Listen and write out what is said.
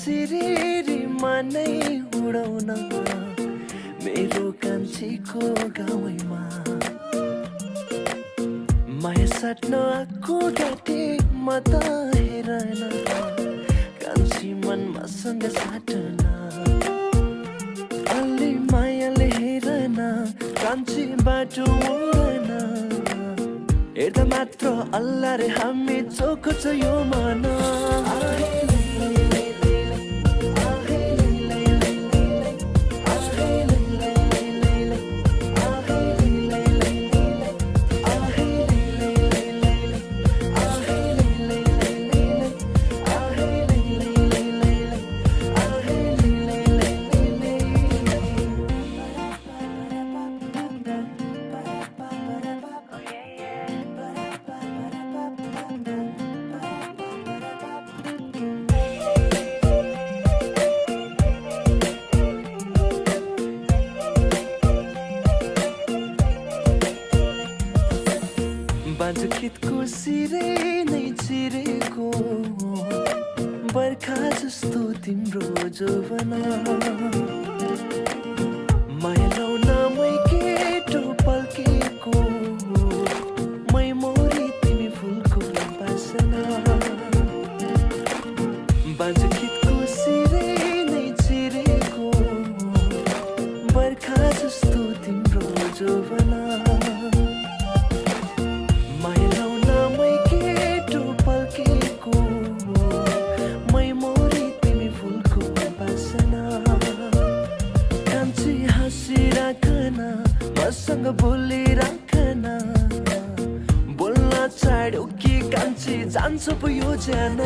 सिरिरीमा नै उडाउन मेरो कान्छीको गाउँमा माया साट्न आएको घाँटीमा त हेरन कान्छी मन मसँग साटन अलि मायाले हेरन कान्छी बाटो उडन हेर्दा मात्र अल्लाह रे हामी चोखो छ यो मन बाँझो खेतको सिरे नै चिरेको बर्खा जस्तो तिम्रो जोबना माया लाउन मै केटो पल्केको मै मोरी तिमी फुलको बासना बाँझो खेतको सिरे नै चिरेको बर्खा जस्तो तिम्रो जोबना मसँग बोलिराखन बोल्न चाड्यो कि कान्छी जान्छ पो यो जान